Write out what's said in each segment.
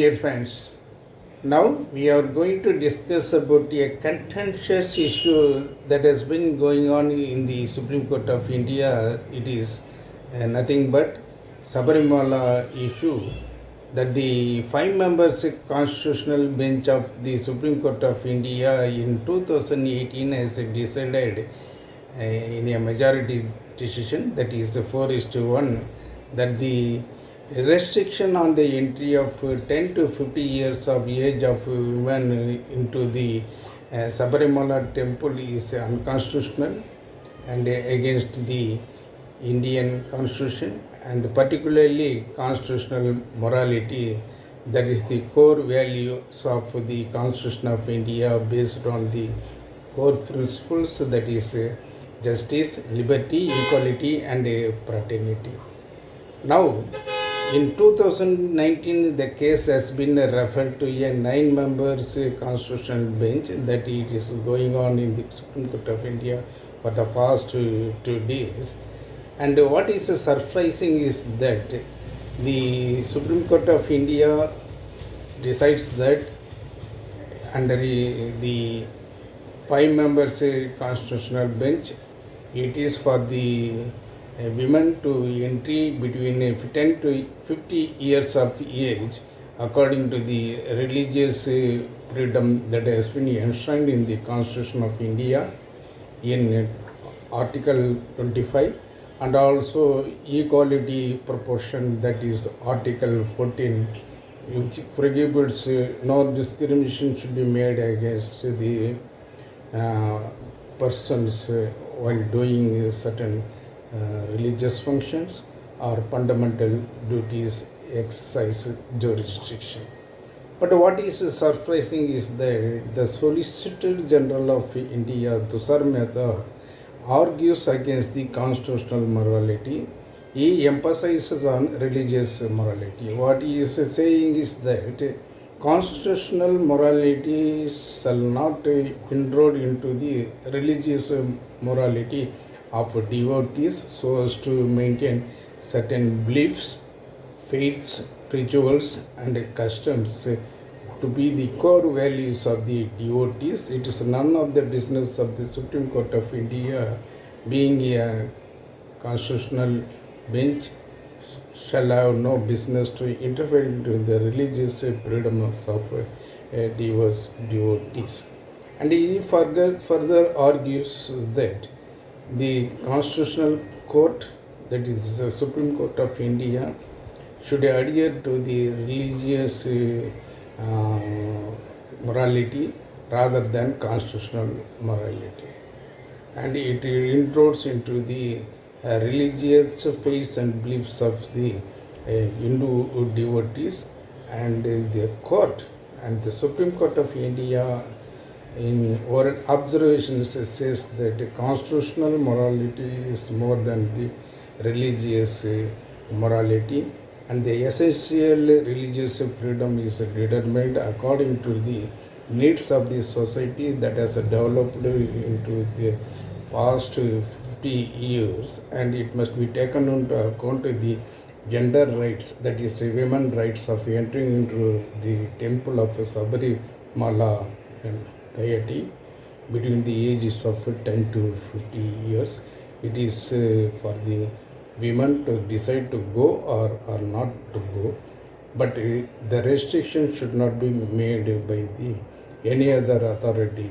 dear friends, now we are going to discuss about a contentious issue that has been going on in the Supreme Court of India. It is nothing but SABARIMALA issue that the 5 members constitutional bench of the Supreme Court of India in 2018 has decided in a majority decision, that is 4:1, that the restriction on the entry of 10 to 50 years of age of women into the Sabarimala temple is unconstitutional and against the Indian constitution, and particularly constitutional morality, that is the core values of the Constitution of India based on the core principles, that is justice, liberty, equality and fraternity. Now, in 2019, the case has been referred to a 9 members constitutional bench, that it is going on in the Supreme Court of India for the past 2 days. And what is surprising is that the Supreme Court of India decides that under the 5 members constitutional bench, it is for the women to entry between 10 to 50 years of age according to the religious freedom that has been enshrined in the Constitution of India in Article 25, and also equality proportion, that is Article 14, which prohibits no discrimination should be made against the persons while doing certain religious functions or fundamental duties exercise jurisdiction. But what is surprising is that the Solicitor General of India, Tushar Mehta, argues against the constitutional morality. He emphasizes on religious morality. What he is saying is that constitutional morality shall not intrude into the religious morality of devotees so as to maintain certain beliefs, faiths, rituals and customs to be the core values of the devotees. It is none of the business of the Supreme Court of India, being a constitutional bench, shall have no business to interfere into the religious freedoms of devotees. And he further argues that the Constitutional Court, that is the Supreme Court of India, should adhere to the religious morality rather than constitutional morality. And it intrudes into the religious faiths and beliefs of the Hindu devotees, and the court and the Supreme Court of India in oral observations says that constitutional morality is more than the religious morality, and the essential religious freedom is determined according to the needs of the society that has developed into the past 50 years, and it must be taken into account the gender rights, that is women rights of entering into the temple of Sabarimala deity between the ages of 10 to 50 years. It is for the women to decide to go or not to go, but the restriction should not be made by the any other authority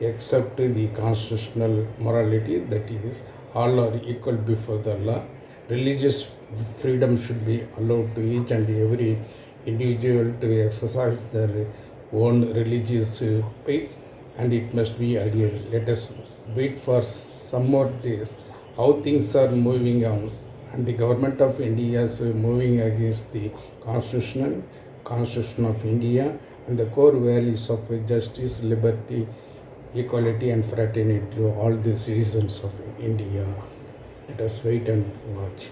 except the constitutional morality, that is all are equal before the law. Religious freedom should be allowed to each and every individual to exercise their own religious faith, and it must be adhered. Let us wait for some more days how things are moving on, and the government of India is moving against the Constitution of India and the core values of justice, liberty, equality and fraternity to all the citizens of India. Let us wait and watch.